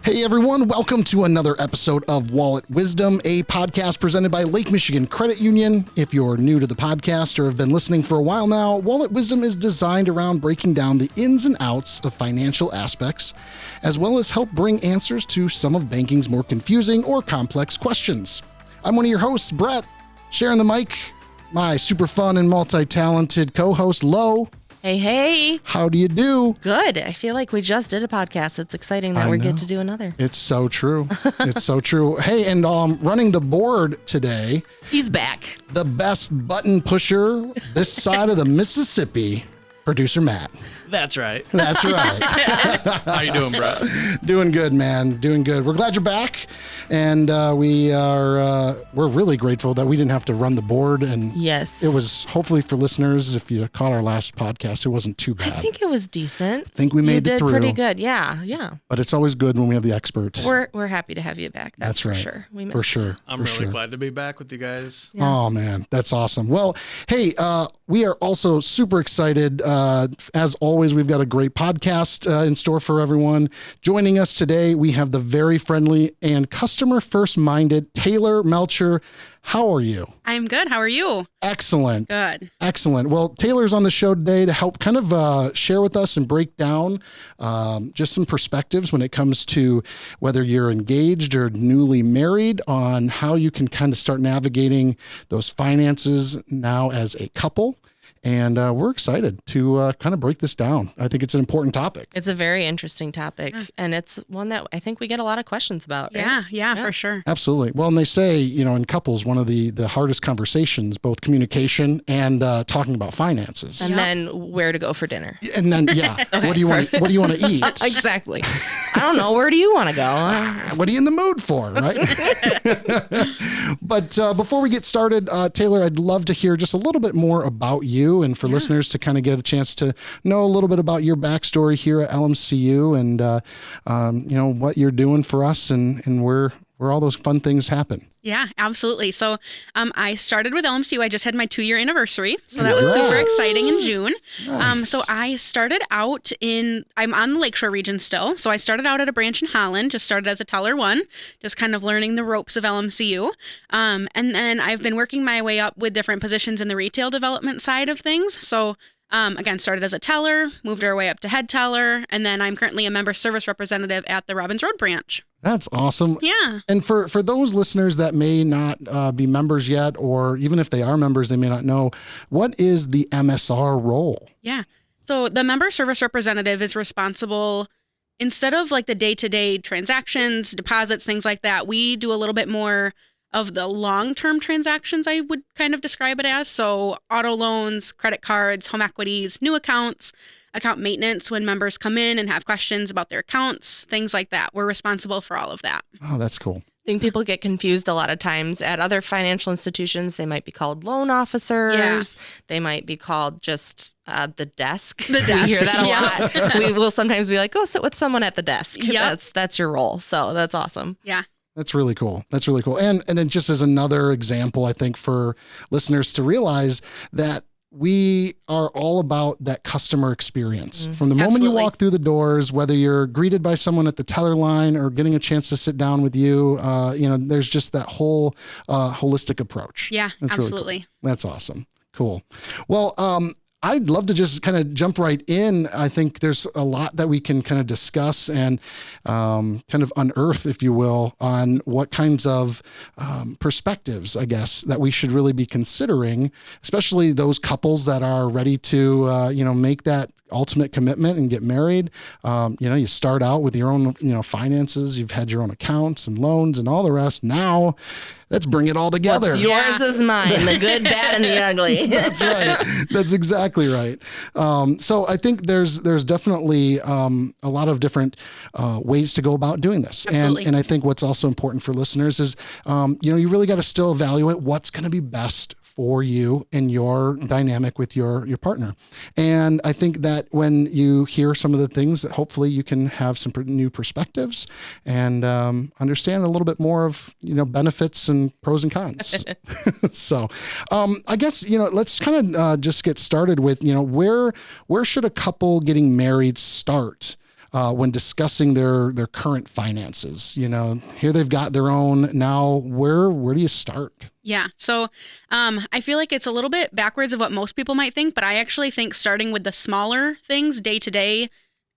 Hey everyone, welcome to another episode of Wallet Wisdom, a podcast presented by Lake Michigan Credit Union. If you're new to the podcast or have been listening for a while now, Wallet Wisdom is designed around breaking down the ins and outs of financial aspects, as well as help bring answers to some of banking's more confusing or complex questions. I'm one of your hosts, Brett, sharing the mic, my super fun and multi-talented co-host, Lo. Hey. How do you do? Good. I feel like we just did a podcast. It's exciting that we get to do another. It's so true. It's so true. Hey, and running the board today. He's back. The best button pusher this side of the Mississippi, producer Matt. That's right. That's right. How you doing, Brett? Doing good, man. Doing good. We're glad you're back. And we're really grateful that we didn't have to run the board. And yes, it was, hopefully for listeners, if you caught our last podcast, it wasn't too bad. I think it was decent. I think we made it through. You did pretty good. Yeah. But it's always good when we have the expert. We're happy to have you back. That's right. For sure. We missed for sure. I'm really glad to be back with you guys. Yeah. Oh, man. That's awesome. Well, hey, we are also super excited. As always, we've got a great podcast in store for everyone. Joining us today, we have the very friendly and customer first minded Taylor Melcher. How are you? I'm good. How are you? Excellent. Good. Excellent. Well, Taylor's on the show today to help kind of share with us and break down just some perspectives when it comes to whether you're engaged or newly married, on how you can kind of start navigating those finances now as a couple. And we're excited to kind of break this down. I think it's an important topic. It's a very interesting topic, and it's one that I think we get a lot of questions about. Right? Yeah, for sure. Absolutely. Well, and they say, in couples, one of the hardest conversations, both communication and talking about finances. And then where to go for dinner. And then, okay. What do you want to eat? Exactly. I don't know. Where do you want to go? What are you in the mood for, right? But before we get started, Taylor, I'd love to hear just a little bit more about you, and for listeners to kind of get a chance to know a little bit about your backstory here at LMCU, and what you're doing for us, and where all those fun things happen. Yeah, absolutely. So I started with LMCU. I just had my 2-year anniversary. So that was super exciting in June. Nice. So I started out I'm on the Lakeshore region still. So I started out at a branch in Holland, just started as a teller one, just kind of learning the ropes of LMCU. And then I've been working my way up with different positions in the retail development side of things. So again, started as a teller, moved our way up to head teller, and then I'm currently a member service representative at the Robbins Road branch. That's awesome. Yeah. And for those listeners that may not be members yet, or even if they are members, they may not know, what is the MSR role? Yeah. So the member service representative is responsible, instead of like the day-to-day transactions, deposits, things like that, we do a little bit more of the long-term transactions, I would kind of describe it as. So auto loans, credit cards, home equities, new accounts, account maintenance when members come in and have questions about their accounts, things like that. We're responsible for all of that. Oh, that's cool. I think people get confused a lot of times at other financial institutions. They might be called loan officers. Yeah. They might be called just the desk. The desk. We hear that a lot. We will sometimes be like, go sit with someone at the desk. Yep. That's your role. So that's awesome. Yeah. That's really cool. And then just as another example, I think for listeners to realize that we are all about that customer experience. From the moment you walk through the doors, whether you're greeted by someone at the teller line or getting a chance to sit down with you, there's just that whole holistic approach. Yeah, that's absolutely. Really cool. That's awesome. Cool. Well, I'd love to just kind of jump right in. I think there's a lot that we can kind of discuss and kind of unearth, if you will, on what kinds of perspectives, I guess, that we should really be considering, especially those couples that are ready to, make that ultimate commitment and get married. You start out with your own, finances. You've had your own accounts and loans and all the rest. Now, let's bring it all together. What's yours is mine, the good, bad, and the ugly. That's right. That's exactly right. So I think there's definitely a lot of different ways to go about doing this. Absolutely. And I think what's also important for listeners is, you really got to still evaluate what's going to be best for you and your dynamic with your partner. And I think that when you hear some of the things, that hopefully you can have some new perspectives and understand a little bit more of, benefits and pros and cons. So I guess, let's kind of just get started with, where should a couple getting married start? when discussing their current finances? Here they've got their own. Now, where do you start? Yeah. So I feel like it's a little bit backwards of what most people might think, but I actually think starting with the smaller things, day-to-day,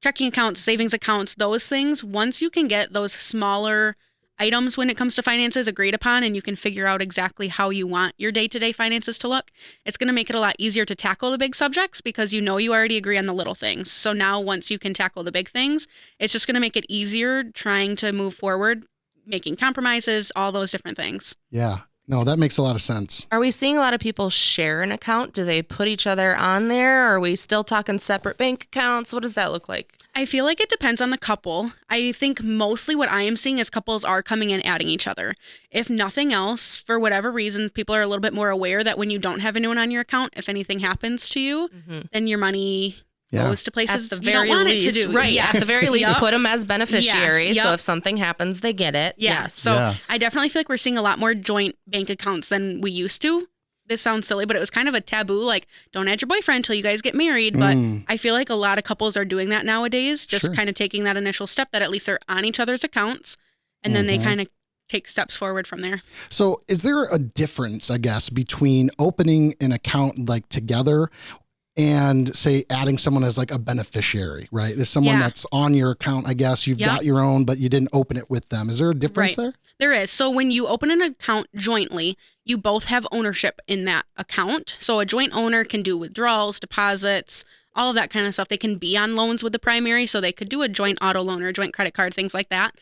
checking accounts, savings accounts, those things, once you can get those smaller items when it comes to finances agreed upon and you can figure out exactly how you want your day-to-day finances to look, it's going to make it a lot easier to tackle the big subjects because you already agree on the little things. So now once you can tackle the big things, it's just going to make it easier trying to move forward, making compromises, all those different things. Yeah. No, that makes a lot of sense. Are we seeing a lot of people share an account? Do they put each other on there? Are we still talking separate bank accounts? What does that look like? I feel like it depends on the couple. I think mostly what I am seeing is couples are coming and adding each other. If nothing else, for whatever reason, people are a little bit more aware that when you don't have anyone on your account, if anything happens to you, then your money goes to places you don't want it to do. Right. Yes. At the very least, put them as beneficiaries. So if something happens, they get it. Yes. So I definitely feel like we're seeing a lot more joint bank accounts than we used to. This sounds silly, but it was kind of a taboo, like don't add your boyfriend until you guys get married. But I feel like a lot of couples are doing that nowadays, just kind of taking that initial step that at least they're on each other's accounts. And then they kind of take steps forward from there. So is there a difference, I guess, between opening an account like together and say adding someone as like a beneficiary, right? There's someone that's on your account, I guess. You've got your own, but you didn't open it with them. Is there a difference there? There is. So when you open an account jointly, you both have ownership in that account. So a joint owner can do withdrawals, deposits, all of that kind of stuff. They can be on loans with the primary, so they could do a joint auto loan or a joint credit card, things like that.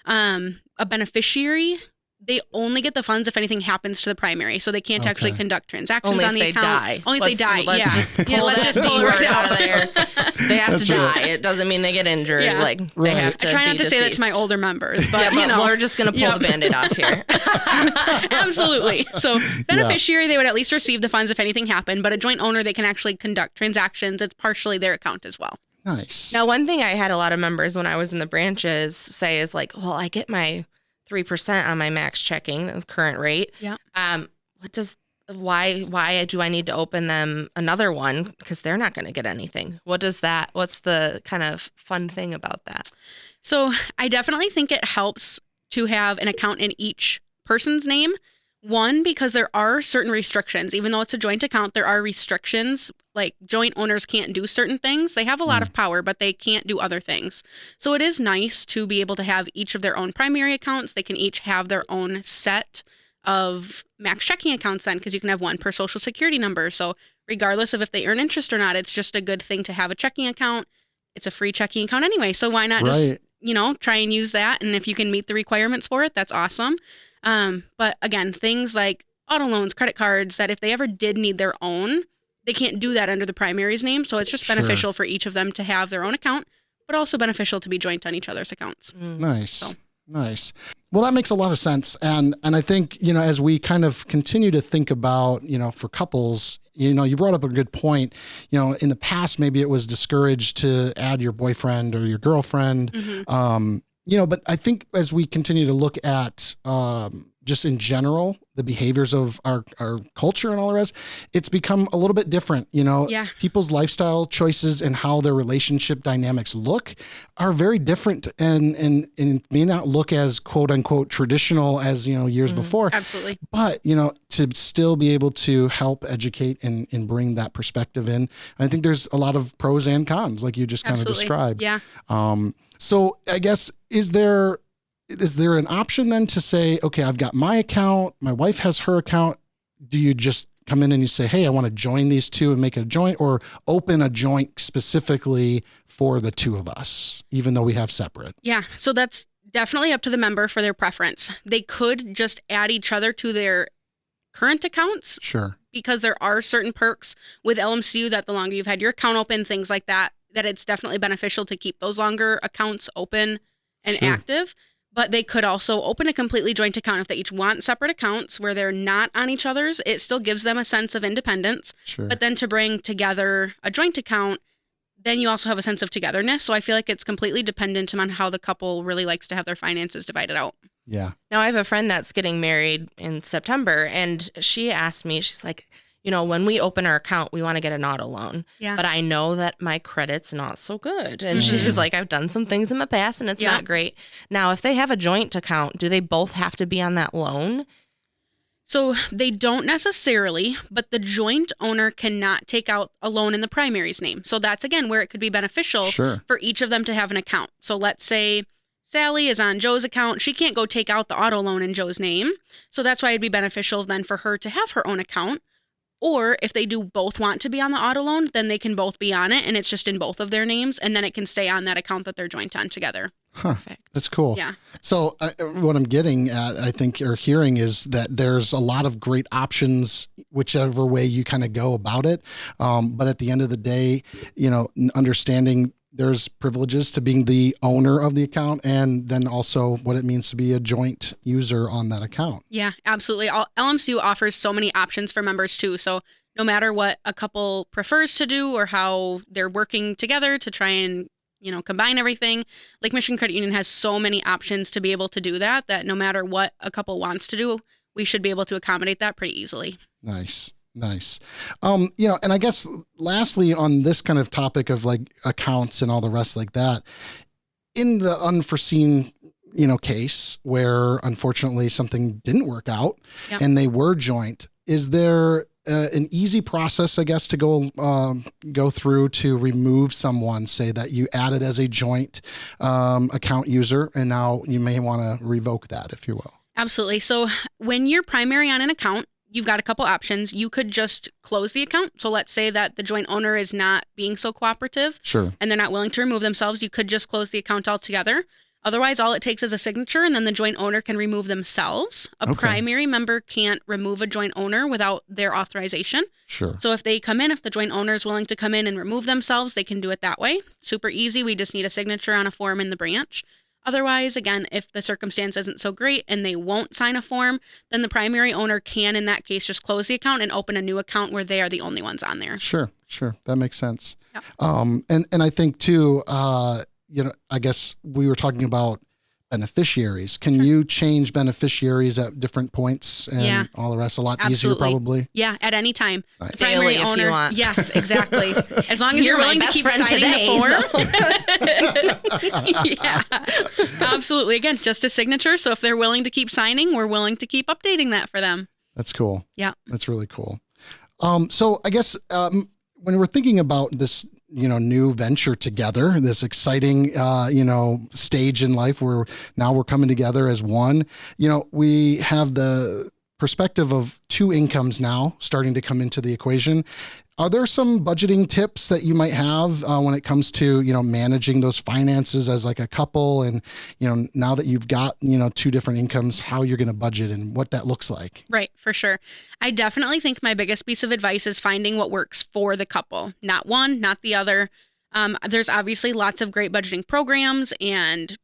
A beneficiary, they only get the funds if anything happens to the primary, so they can't actually conduct transactions only on the account. Die. Only if they die. Let's just pull that word out of there. They have to die. It doesn't mean they get injured. Yeah. Like they have to. I try not be to deceased. say that to my older members, but we're just gonna pull the Band-Aid off here. Absolutely. So beneficiary, they would at least receive the funds if anything happened, but a joint owner, they can actually conduct transactions. It's partially their account as well. Nice. Now, one thing I had a lot of members when I was in the branches say is like, well, I get my 3% on my max checking, the current rate. Yeah. Why do I need to open them another one? Because they're not going to get anything. What's the kind of fun thing about that? So I definitely think it helps to have an account in each person's name. One, because there are certain restrictions. Even though it's a joint account, there are restrictions. Like joint owners can't do certain things. They have a lot of power, but they can't do other things. So it is nice to be able to have each of their own primary accounts. They can each have their own set of max checking accounts then, because you can have one per social security number. So regardless of if they earn interest or not, it's just a good thing to have a checking account. It's a free checking account anyway. So why not just, try and use that? And if you can meet the requirements for it, that's awesome. But again, things like auto loans, credit cards, that if they ever did need their own, they can't do that under the primary's name. So it's just beneficial for each of them to have their own account, but also beneficial to be joint on each other's accounts. Nice. Nice. Well, that makes a lot of sense. And I think, as we kind of continue to think about, for couples, you brought up a good point. In the past, maybe it was discouraged to add your boyfriend or your girlfriend. But I think as we continue to look at just in general, the behaviors of our culture and all the rest, it's become a little bit different. People's lifestyle choices and how their relationship dynamics look are very different and may not look as quote unquote traditional as, years before. Absolutely. But, to still be able to help educate and bring that perspective in, I think there's a lot of pros and cons, like you just kind of described. Yeah. So I guess, is there an option then to say, okay, I've got my account, my wife has her account. Do you just come in and you say, hey, I want to join these two and make a joint, or open a joint specifically for the two of us, even though we have separate? Yeah. So that's definitely up to the member for their preference. They could just add each other to their current accounts. Sure. Because there are certain perks with LMCU that the longer you've had your account open, things like that it's definitely beneficial to keep those longer accounts open and active. But they could also open a completely joint account if they each want separate accounts where they're not on each other's. It still gives them a sense of independence. Sure. But then to bring together a joint account, then you also have a sense of togetherness. So I feel like it's completely dependent on how the couple really likes to have their finances divided out. Yeah. Now I have a friend that's getting married in September, and she asked me, she's like, when we open our account, we want to get an auto loan. Yeah. But I know that my credit's not so good. And she's like, I've done some things in the past and it's not great. Now, if they have a joint account, do they both have to be on that loan? So they don't necessarily, but the joint owner cannot take out a loan in the primary's name. So that's, again, where it could be beneficial for each of them to have an account. So let's say Sally is on Joe's account. She can't go take out the auto loan in Joe's name. So that's why it'd be beneficial then for her to have her own account. Or if they do both want to be on the auto loan, then they can both be on it and it's just in both of their names. And then it can stay on that account that they're joint on together. Huh. Perfect. That's cool. Yeah. So what I'm getting at, I think, or hearing is that there's a lot of great options, whichever way you kind of go about it. But at the end of the day, understanding there's privileges to being the owner of the account and then also what it means to be a joint user on that account. Yeah, absolutely. LMCU offers so many options for members too. So no matter what a couple prefers to do or how they're working together to try and combine everything. Lake Michigan Credit Union has so many options to be able to do that no matter what a couple wants to do, we should be able to accommodate that pretty easily. Nice. And I guess lastly on this kind of topic of like accounts and all the rest like that, in the unforeseen, case where unfortunately something didn't work out and they were joint, is there an easy process, I guess, to go through to remove someone, say that you added as a joint account user, and now you may want to revoke that, if you will? Absolutely. So when you're primary on an account, you've got a couple options. You could just close the account. So let's say that the joint owner is not being so cooperative and they're not willing to remove themselves. You could just close the account altogether. Otherwise, all it takes is a signature, and then the joint owner can remove themselves. A primary member can't remove a joint owner without their authorization. Sure. So if they come in, if the joint owner is willing to come in and remove themselves, they can do it that way. Super easy. We just need a signature on a form in the branch. Otherwise, again, if the circumstance isn't so great and they won't sign a form, then the primary owner can, in that case, just close the account and open a new account where they are the only ones on there. Sure. That makes sense. Yep. And I think too, I guess we were talking about beneficiaries. Can you change beneficiaries at different points and all the rest? A lot easier, probably. Yeah, at any time. Nice. The primary Daily, owner. If you want. Yes, exactly. As long as you're willing to keep signing the form. Yeah, absolutely. Again, just a signature. So if they're willing to keep signing, we're willing to keep updating that for them. That's cool. Yeah, that's really cool. So I guess when we're thinking about this, new venture together, this exciting, stage in life where now we're coming together as one, we have the perspective of two incomes now starting to come into the equation. Are there some budgeting tips that you might have when it comes to, managing those finances as like a couple and, now that you've got, two different incomes, how you're going to budget and what that looks like? Right, for sure. I definitely think my biggest piece of advice is finding what works for the couple, not one, not the other. There's obviously lots of great budgeting programs and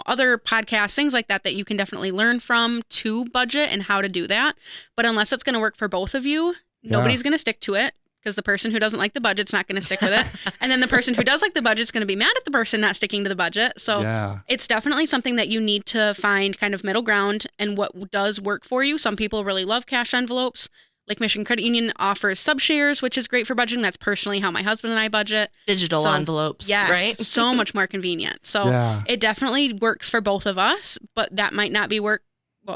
other podcasts, things like that you can definitely learn from to budget and how to do that. But unless it's going to work for both of you, nobody's going to stick to it. Because the person who doesn't like the budget's not going to stick with it. And then the person who does like the budget's going to be mad at the person not sticking to the budget. So it's definitely something that you need to find kind of middle ground and what does work for you. Some people really love cash envelopes. Lake Michigan Credit Union offers sub-shares, which is great for budgeting. That's personally how my husband and I budget. Digital envelopes, right? So much more convenient. So it definitely works for both of us, but that might not be what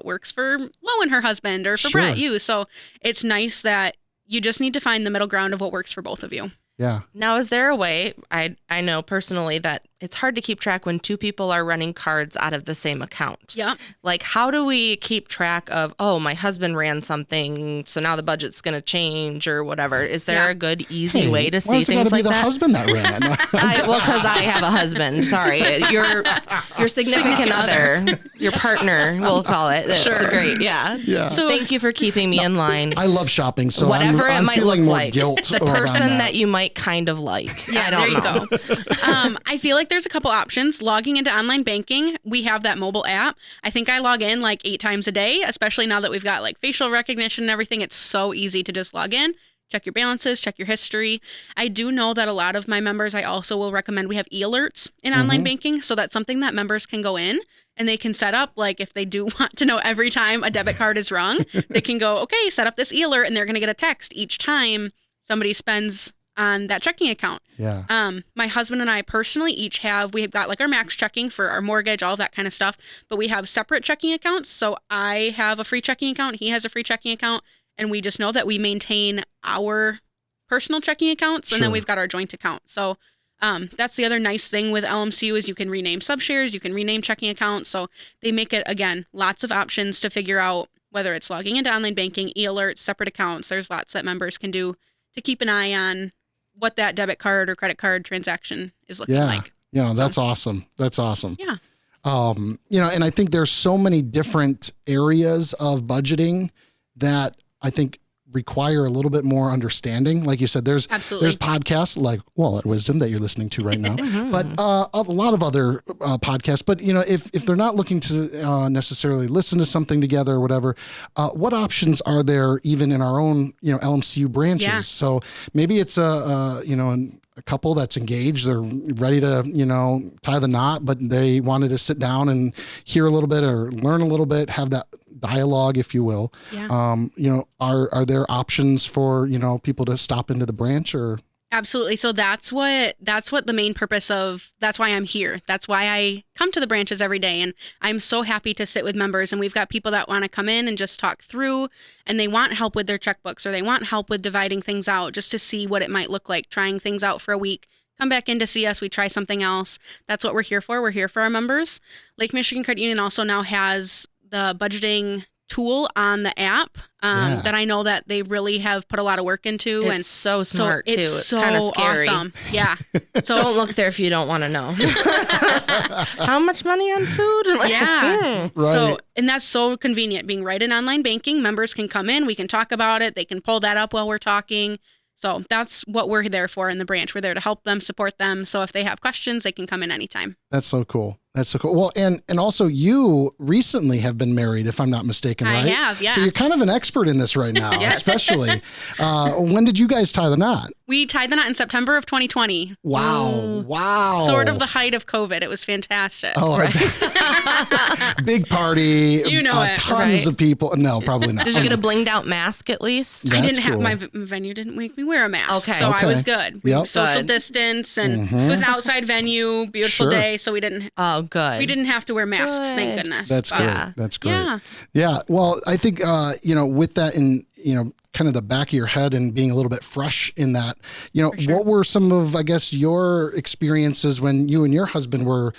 works for Lo and her husband or for Brett, you. So it's nice that you just need to find the middle ground of what works for both of you. Yeah. Now, is there a way, I know personally that it's hard to keep track when two people are running cards out of the same account. Yeah. Like, how do we keep track of, my husband ran something, so now the budget's going to change or whatever? Is there a good, easy way to see things like that? Why is it gotta be the husband that ran? Because I have a husband. Sorry. Your significant other, your partner, we'll call it. That's great. Yeah. So thank you for keeping me in line. I love shopping, so whatever I'm it might feeling look more like. guilt The person that you might kind of like. Yeah, I don't know. There you go. I feel like there's a couple options. Logging into online banking, we have that mobile app. I think I log in like 8 times a day, especially now that we've got like facial recognition and everything. It's so easy to just log in, check your balances, check your history. I do know that a lot of my members, I also will recommend we have e-alerts in online banking. So that's something that members can go in and they can set up, like if they do want to know every time a debit card is wrong, they can go, okay, set up this e-alert, and they're going to get a text each time somebody spends on that checking account. Yeah. My husband and I personally we've got like our max checking for our mortgage, all of that kind of stuff, but we have separate checking accounts. So I have a free checking account. He has a free checking account. And we just know that we maintain our personal checking accounts, and then we've got our joint account. So that's the other nice thing with LMCU is you can rename subshares, you can rename checking accounts. So they make it, again, lots of options to figure out whether it's logging into online banking, e-alerts, separate accounts. There's lots that members can do to keep an eye on what that debit card or credit card transaction is looking like. Yeah, that's awesome. That's awesome. Yeah. And I think there's so many different areas of budgeting that I think require a little bit more understanding. Like you said, there's podcasts like Wallet Wisdom that you're listening to right now, but a lot of other podcasts. But if they're not looking to necessarily listen to something together or whatever, what options are there even in our own LMCU branches? Yeah. So maybe it's a couple that's engaged, they're ready to, tie the knot, but they wanted to sit down and hear a little bit or learn a little bit, have that dialogue, if you will. Yeah. Are there options for, people to stop into the branch or? Absolutely. So that's what the main purpose of, that's why I'm here. That's why I come to the branches every day. And I'm so happy to sit with members, and we've got people that want to come in and just talk through, and they want help with their checkbooks, or they want help with dividing things out just to see what it might look like, trying things out for a week. Come back in to see us. We try something else. That's what we're here for. We're here for our members. Lake Michigan Credit Union also now has the budgeting tool on the app that I know that they really have put a lot of work into. It's and so smart, too. It's so kind of scary. Awesome. Yeah. So don't look there if you don't want to know. How much money on food? Yeah. Right. So, and that's so convenient. Being right in online banking, members can come in, we can talk about it. They can pull that up while we're talking. So that's what we're there for in the branch. We're there to help them, support them. So if they have questions, they can come in anytime. That's so cool. That's so cool. Well, and also you recently have been married, if I'm not mistaken, right? I have, yeah. So you're kind of an expert in this right now, Yes. especially. When did you guys tie the knot? We tied the knot in September of 2020. Wow. Sort of the height of COVID. It was fantastic. Oh, big party. Tons of people. No, probably not. Did you get a blinged out mask at least? That's I didn't have, cool. my venue didn't make me wear a mask. Okay. So I was good. Yep. Social Good. distance, and it was an outside venue, beautiful day. So we didn't good. We didn't have to wear masks, thank Good. goodness. That's But- great. Yeah. That's great. Yeah. Yeah. Well, I think, with that in, kind of the back of your head and being a little bit fresh in that, what were some of, I guess, your experiences when you and your husband were,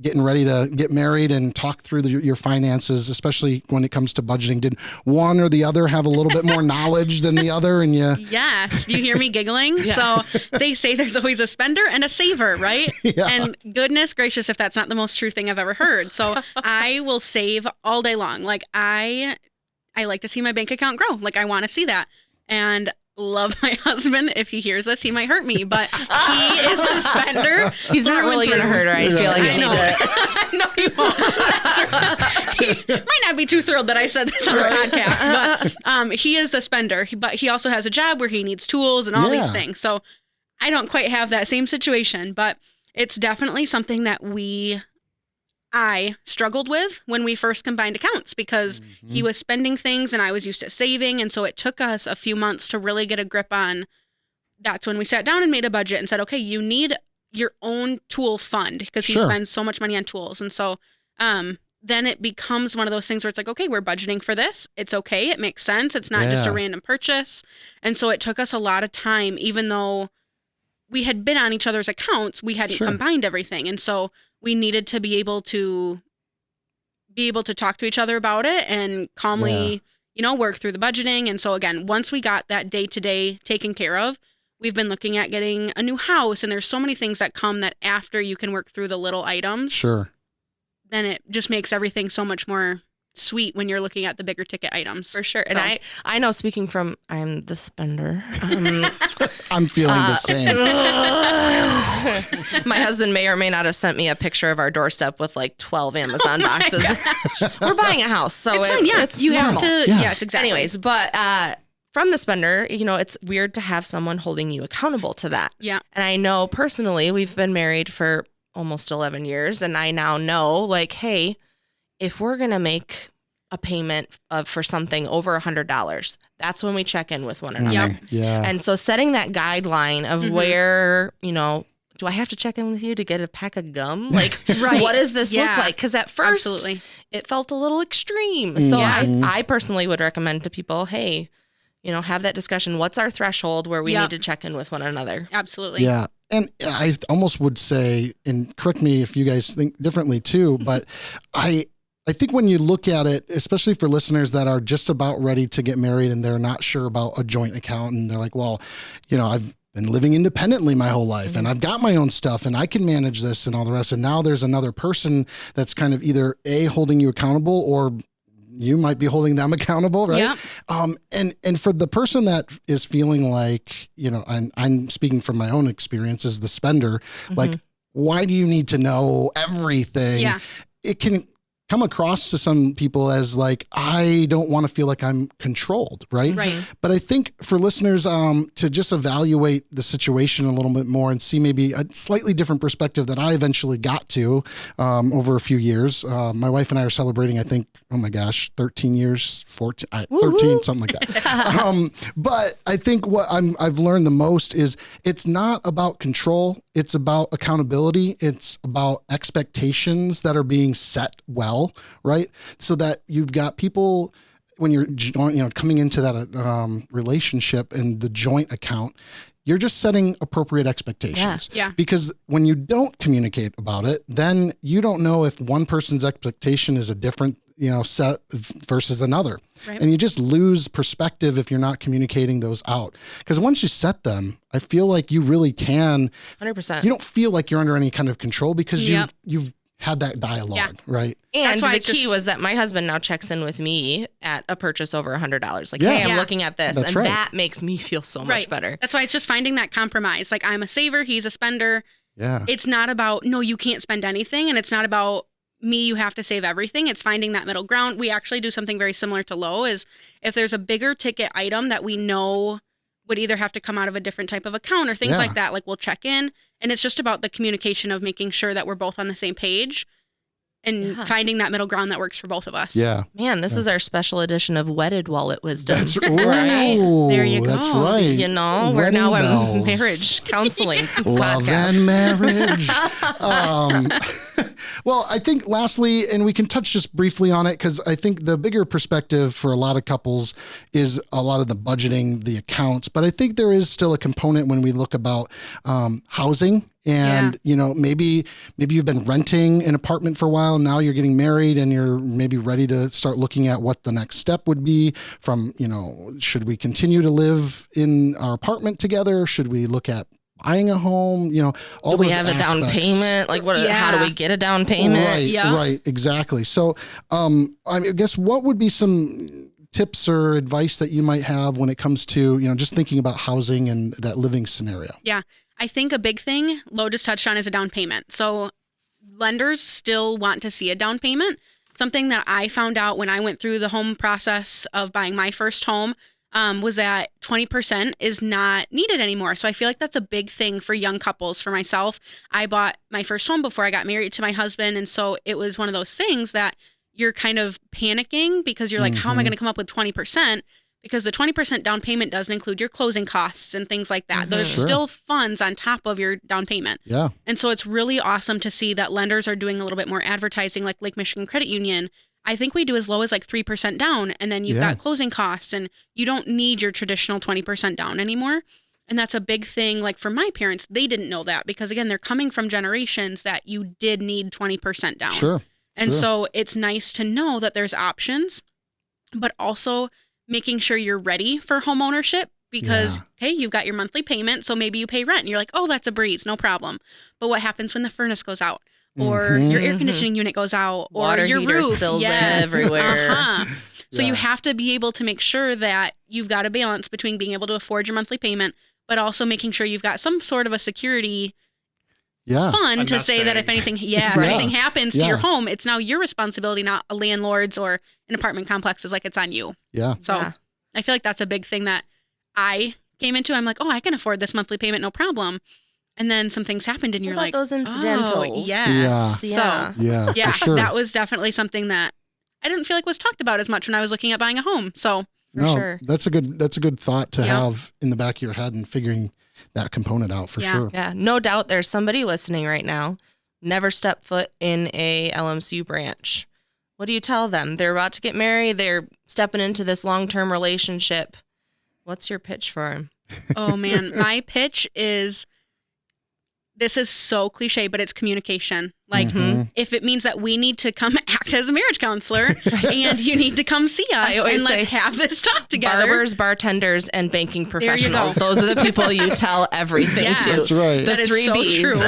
getting ready to get married and talk through your finances, especially when it comes to budgeting? Did one or the other have a little bit more knowledge than the other? And Yes. Do you hear me giggling? So they say there's always a spender and a saver, right? Yeah. And goodness gracious, if that's not the most true thing I've ever heard. So I will save all day long. Like I like to see my bank account grow. Like I want to see that. And love my husband. If he hears this, he might hurt me, but he is the spender. He's not really going to hurt her. I feel like I know. No, he won't. That's right. He might not be too thrilled that I said this on the podcast, but he is the spender. But he also has a job where he needs tools and all these things. So I don't quite have that same situation, but it's definitely something that I struggled with when we first combined accounts, because he was spending things and I was used to saving. And so it took us a few months to really get a grip on. That's when we sat down and made a budget and said, okay, you need your own tool fund, because he spends so much money on tools. And so then it becomes one of those things where it's like, okay, we're budgeting for this. It's okay. It makes sense. It's not just a random purchase. And so it took us a lot of time, even though we had been on each other's accounts, we hadn't combined everything. And so we needed to be able to talk to each other about it and calmly, work through the budgeting. And so again, once we got that day-to-day taken care of, we've been looking at getting a new house. And there's so many things that come that after you can work through the little items, Sure. then it just makes everything so much more sweet when you're looking at the bigger ticket items. For sure. And I know, speaking from, I'm the spender. I'm feeling the same. My husband may or may not have sent me a picture of our doorstep with like 12 Amazon boxes. We're buying a house, so It's fine. Yeah, it's you normal. have to. Yeah. Yes, exactly. Anyways, but from the spender, it's weird to have someone holding you accountable to that. Yeah. And I know personally, we've been married for almost 11 years. And I now know, like, hey, if we're going to make a payment for something over $100, that's when we check in with one another. Yep. Yeah. And so setting that guideline of where, do I have to check in with you to get a pack of gum? Like, what does this look like? Because at first, it felt a little extreme. So I personally would recommend to people, hey, have that discussion. What's our threshold where we need to check in with one another? Absolutely. Yeah. And I almost would say, and correct me if you guys think differently too, but I think when you look at it, especially for listeners that are just about ready to get married and they're not sure about a joint account and they're like, well, I've been living independently my whole life and I've got my own stuff and I can manage this and all the rest. And now there's another person that's kind of either holding you accountable or you might be holding them accountable, right? Yep. And for the person that is feeling like, and I'm speaking from my own experience as the spender, like, why do you need to know everything? Yeah. It can come across to some people as like, I don't want to feel like I'm controlled, right? Right. But I think for listeners to just evaluate the situation a little bit more and see maybe a slightly different perspective that I eventually got to over a few years. My wife and I are celebrating, I think, 13 years, 14, 13, something like that. But I think what I've learned the most is it's not about control. It's about accountability. It's about expectations that are being set well, right? So that you've got people when you're coming into that relationship and the joint account, you're just setting appropriate expectations. Yeah. Because when you don't communicate about it, then you don't know if one person's expectation is a different set versus another. Right. And you just lose perspective if you're not communicating those out. Because once you set them, I feel like you really can. 100%. You don't feel like you're under any kind of control because you've had that dialogue, right? And that's why the key was that my husband now checks in with me at a purchase over $100. Like, hey, I'm looking at this. That's and that makes me feel so much better. That's why it's just finding that compromise. Like, I'm a saver, he's a spender. Yeah. It's not about, no, you can't spend anything. And it's not about me, you have to save everything. It's finding that middle ground. We actually do something very similar to Low is if there's a bigger ticket item that we know would either have to come out of a different type of account or things like that, like we'll check in. And it's just about the communication of making sure that we're both on the same page and finding that middle ground that works for both of us. Yeah. Man, this is our special edition of Wedded Wallet Wisdom. That's right. There you go. That's right. We're now in marriage counseling Love podcast. and marriage. Well, I think lastly, and we can touch just briefly on it, because I think the bigger perspective for a lot of couples is a lot of the budgeting, the accounts. But I think there is still a component when we look about housing. And, maybe you've been renting an apartment for a while. Now you're getting married and you're maybe ready to start looking at what the next step would be from, should we continue to live in our apartment together? Should we look at buying a home? All do we those have aspects. A down payment? Like how do we get a down payment? Right, exactly. So I guess what would be some tips or advice that you might have when it comes to, just thinking about housing and that living scenario? Yeah. I think a big thing Lo just touched on is a down payment. So lenders still want to see a down payment. Something that I found out when I went through the home process of buying my first home was that 20% is not needed anymore. So I feel like that's a big thing for young couples. For myself, I bought my first home before I got married to my husband. And so it was one of those things that you're kind of panicking because you're like, how am I going to come up with 20%? Because the 20% down payment doesn't include your closing costs and things like that. There's still funds on top of your down payment. Yeah. And so it's really awesome to see that lenders are doing a little bit more advertising, like Lake Michigan Credit Union. I think we do as low as like 3% down, and then you've got closing costs, and you don't need your traditional 20% down anymore. And that's a big thing. Like for my parents, they didn't know that because, again, they're coming from generations that you did need 20% down. Sure. And so it's nice to know that there's options, but also making sure you're ready for home ownership because, hey, you've got your monthly payment, so maybe you pay rent and you're like, oh, that's a breeze, no problem. But what happens when the furnace goes out or your air conditioning unit goes out or water your heater roof spills everywhere? So you have to be able to make sure that you've got a balance between being able to afford your monthly payment, but also making sure you've got some sort of a security fund to say that if anything, if anything happens to your home, it's now your responsibility, not a landlord's or an apartment complex's, like it's on you. Yeah. So I feel like that's a big thing that I came into. I'm like, oh, I can afford this monthly payment, no problem. And then some things happened and you're like, those incidentals. Oh, yes. Yeah. Yeah, for sure. that was definitely something that I didn't feel like was talked about as much when I was looking at buying a home. So no, sure. that's a good thought to have in the back of your head and figuring that component out for sure. Yeah, no doubt there's somebody listening right now, never stepped foot in a LMCU branch. What do you tell them? They're about to get married. They're stepping into this long-term relationship. What's your pitch for them? Oh man, my pitch is, this is so cliche, but it's communication. Like, if it means that we need to come act as a marriage counselor and you need to come see us and let's have this talk together. Barbers, bartenders, and banking professionals. Those are the people you tell everything to. That's right. That is three so Bs. true.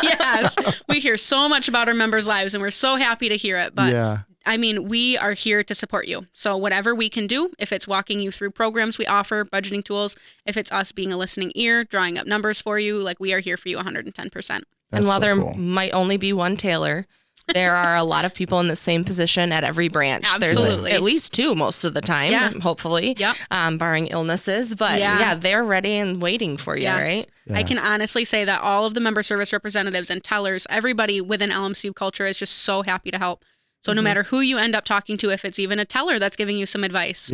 Yes. We hear so much about our members' lives and we're so happy to hear it. But I mean, we are here to support you. So whatever we can do, if it's walking you through programs we offer, budgeting tools, if it's us being a listening ear, drawing up numbers for you, like we are here for you 110%. And while there might only be one Taylor, there are a lot of people in the same position at every branch. Absolutely. There's at least two most of the time, hopefully, barring illnesses. But they're ready and waiting for you, right? I can honestly say that all of the member service representatives and tellers, everybody within LMCU culture is just so happy to help. So no matter who you end up talking to, if it's even a teller that's giving you some advice,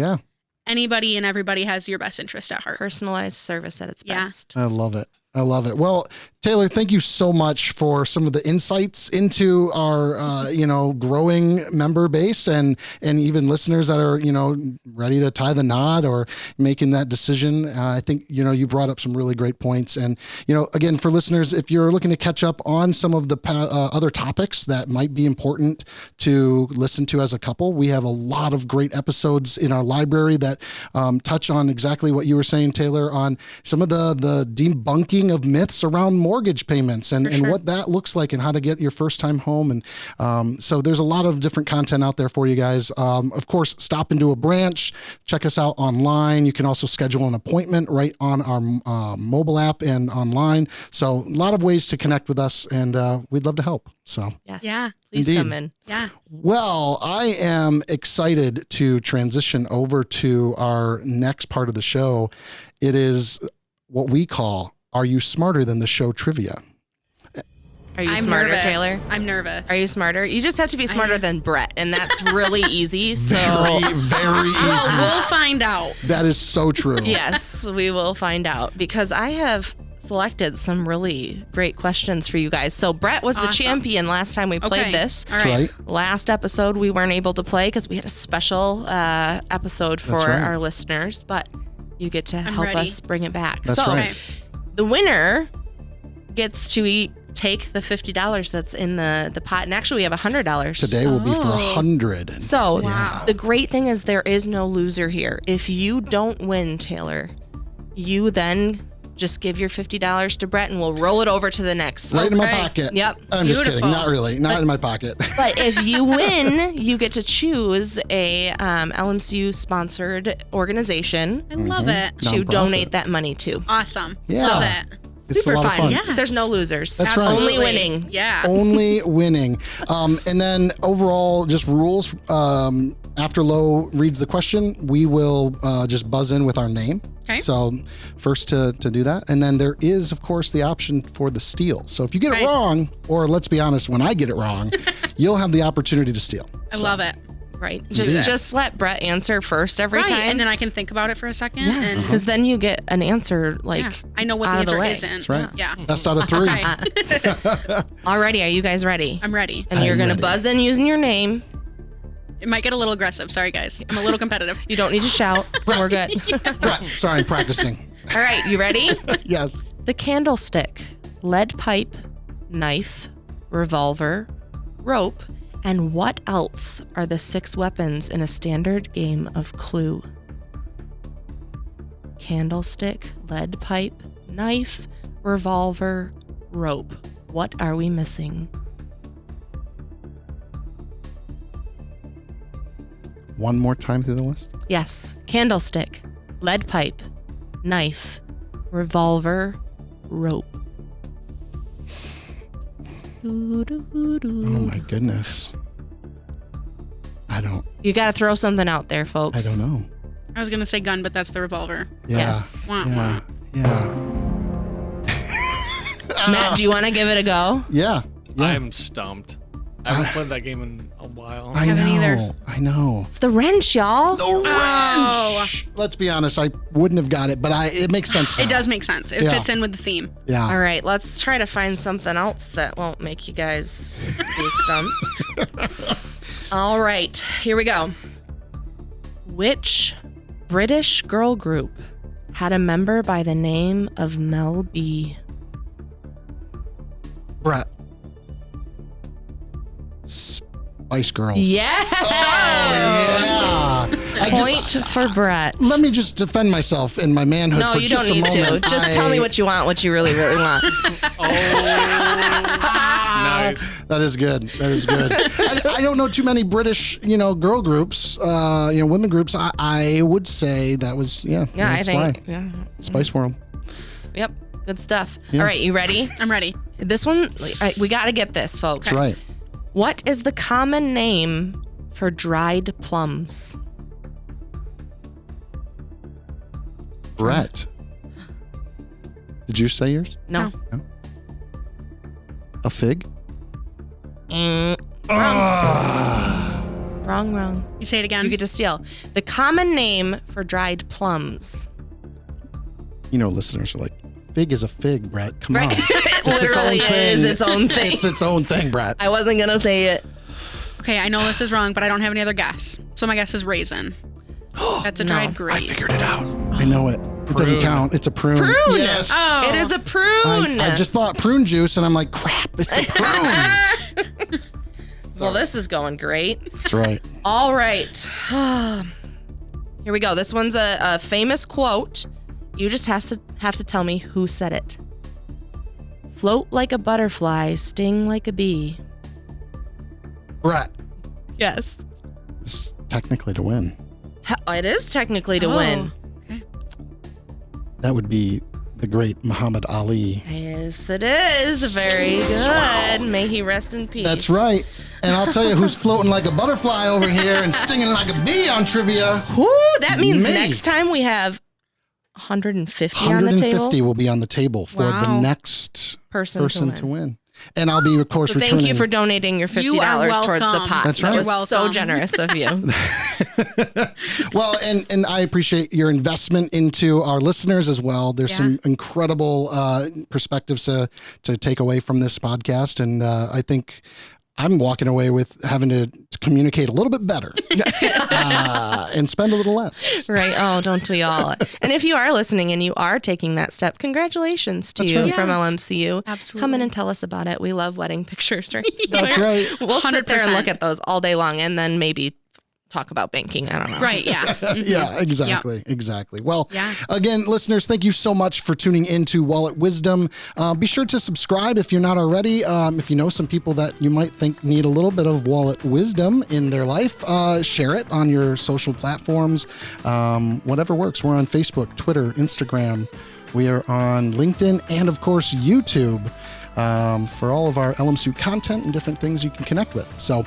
anybody and everybody has your best interest at heart. Personalized service at its best. I love it. Well, Taylor, thank you so much for some of the insights into our, growing member base and even listeners that are, ready to tie the knot or making that decision. I think, you brought up some really great points. And, again, for listeners, if you're looking to catch up on some of the other topics that might be important to listen to as a couple, we have a lot of great episodes in our library that touch on exactly what you were saying, Taylor, on some of the debunking of myths around mortgage payments and what that looks like and how to get your first time home. And so there's a lot of different content out there for you guys. Of course, stop into a branch, check us out online. You can also schedule an appointment right on our mobile app and online. So a lot of ways to connect with us, and we'd love to help. So Please come in. Well, I am excited to transition over to our next part of the show. It is what we call, Are You Smarter Than the Show Trivia? Are you smarter, nervous. Taylor? I'm nervous. Are you smarter? You just have to be smarter than Brett, and that's really easy. So very easy. We'll find out. That is so true. Yes, we will find out, because I have selected some really great questions for you guys. So Brett was the champion last time we played this. All right. Last episode we weren't able to play because we had a special episode for our listeners, but you get to help us bring it back. That's right. The winner gets to take the $50 that's in the pot. And actually, we have $100. Today will be for 100. So the great thing is there is no loser here. If you don't win, Taylor, you then just give your $50 to Brett and we'll roll it over to the next. Right in my pocket. Yep. I'm just kidding. Not really. Not in my pocket. But if you win, you get to choose a LMCU sponsored organization. I love it. To donate that money to. Awesome. Yeah. Love it. It's Super a lot fun. of fun. Yeah. There's no losers. That's right. Only winning. Yeah. Only winning. And then overall, just rules. After Lo reads the question, we will just buzz in with our name. Okay. So first to do that. And then there is, of course, the option for the steal. So if you get it wrong, or let's be honest, when I get it wrong, you'll have the opportunity to steal. I love it. Right. Just let Brett answer first every time. And then I can think about it for a second. Yeah. Because then you get an answer I know what the answer isn't. That's right. Yeah. Best out of 3. Okay. Alrighty, are you guys ready? I'm ready. And you're going to buzz in using your name. It might get a little aggressive. Sorry, guys. I'm a little competitive. You don't need to shout. We're good. Brett, sorry, I'm practicing. All right, you ready? Yes. The candlestick, lead pipe, knife, revolver, rope, and what else are the 6 weapons in a standard game of Clue? Candlestick, lead pipe, knife, revolver, rope. What are we missing? One more time through the list? Yes. Candlestick, lead pipe, knife, revolver, rope. Oh my goodness. You got to throw something out there, folks. I don't know. I was going to say gun, but that's the revolver. Yeah. Yes. Yeah. Yeah. Matt, do you want to give it a go? Yeah. I'm stumped. I haven't played that game in a while. I haven't know. either. I know. It's the wrench, y'all. The wrench. Let's be honest. I wouldn't have got it, but it makes sense now. It does make sense. It fits in with the theme. Yeah. All right, let's try to find something else that won't make you guys be stumped. All right, here we go. Which British girl group had a member by the name of Mel B? Brett. Spice Girls. Yes! Oh, yeah. Point for Brett. Let me just defend myself in my manhood No, for you just don't a need moment. to. Just tell me what you want, what you really, really want. Nice. That is good. That is good. I don't know too many British, girl groups, women groups. I would say that was, Yeah, I that's think. why. Yeah. Spice World. Yep. Good stuff. Yeah. All right, you ready? I'm ready. This one, we got to get this, folks. That's right. What is the common name for dried plums? Brett. Did you say yours? No. A fig? Wrong. You say it again. You get to steal. The common name for dried plums. Listeners are like, fig is a fig, Brett. Come on. It It's its own literally thing. is its own thing. It's its own thing, Brett. I wasn't going to say it. Okay, I know this is wrong, but I don't have any other guess. So my guess is raisin. That's a dried grape. I figured it out. I know it. It doesn't count. It's a prune. Prune. Yes. Oh. It is a prune. I just thought prune juice, and I'm like, crap, it's a prune. Well, this is going great. That's right. All right. Here we go. This one's a famous quote. You just have to tell me who said it. Float like a butterfly, sting like a bee. Brett. Yes. It's technically to win. It is technically to win. Okay. That would be the great Muhammad Ali. Yes, it is. Very good. May he rest in peace. That's right. And I'll tell you who's floating like a butterfly over here and stinging like a bee on trivia. Whoo, that means Me. next time we have 150 on the 150 table. will be on the table for the Wow. next Person to win. And I'll be, of course, So returning. thank you for donating your $50 You are towards the welcome. pot. That's That right. was You're so welcome. generous of you. Well, and I appreciate your investment into our listeners as well. There's some incredible perspectives to take away from this podcast. And I think I'm walking away with having to communicate a little bit better and spend a little less. Right. Oh, don't we all? And if you are listening and you are taking that step, congratulations to That's you right. from Yes. LMCU. Absolutely. Come in and tell us about it. We love wedding pictures, right? That's right. We'll sit there and 100%. look at those all day long and then maybe talk about banking. I don't know. Right, yeah. Mhm. Yeah, exactly. Well, Yeah. again, listeners, thank you so much for tuning into Wallet Wisdom. Be sure to subscribe if you're not already. If you know some people that you might think need a little bit of wallet wisdom in their life, share it on your social platforms. Whatever works. We're on Facebook, Twitter, Instagram. We are on LinkedIn and, of course, YouTube. For all of our LMCU content and different things you can connect with. So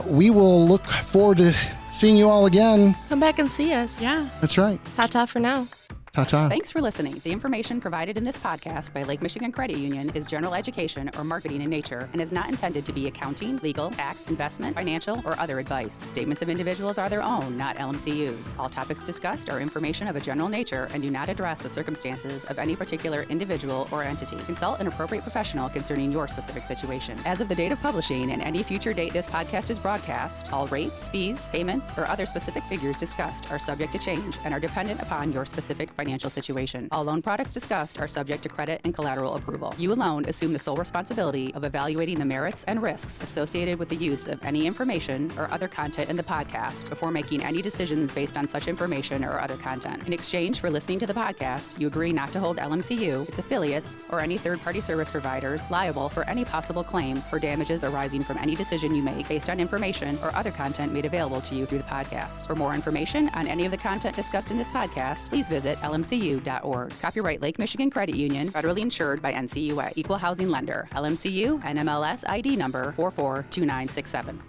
we will look forward to seeing you all again. Come back and see us. Yeah. That's right. Ta-ta for now. Ta-ta. Thanks for listening. The information provided in this podcast by Lake Michigan Credit Union is general education or marketing in nature and is not intended to be accounting, legal, tax, investment, financial, or other advice. Statements of individuals are their own, not LMCU's. All topics discussed are information of a general nature and do not address the circumstances of any particular individual or entity. Consult an appropriate professional concerning your specific situation. As of the date of publishing and any future date this podcast is broadcast, all rates, fees, payments, or other specific figures discussed are subject to change and are dependent upon your specific financial situation. All loan products discussed are subject to credit and collateral approval. You alone assume the sole responsibility of evaluating the merits and risks associated with the use of any information or other content in the podcast before making any decisions based on such information or other content. In exchange for listening to the podcast, you agree not to hold LMCU, its affiliates, or any third-party service providers liable for any possible claim for damages arising from any decision you make based on information or other content made available to you through the podcast. For more information on any of the content discussed in this podcast, please visit LMCU.org. Copyright Lake Michigan Credit Union, federally insured by NCUA. Equal housing lender. LMCU, NMLS ID number 442967.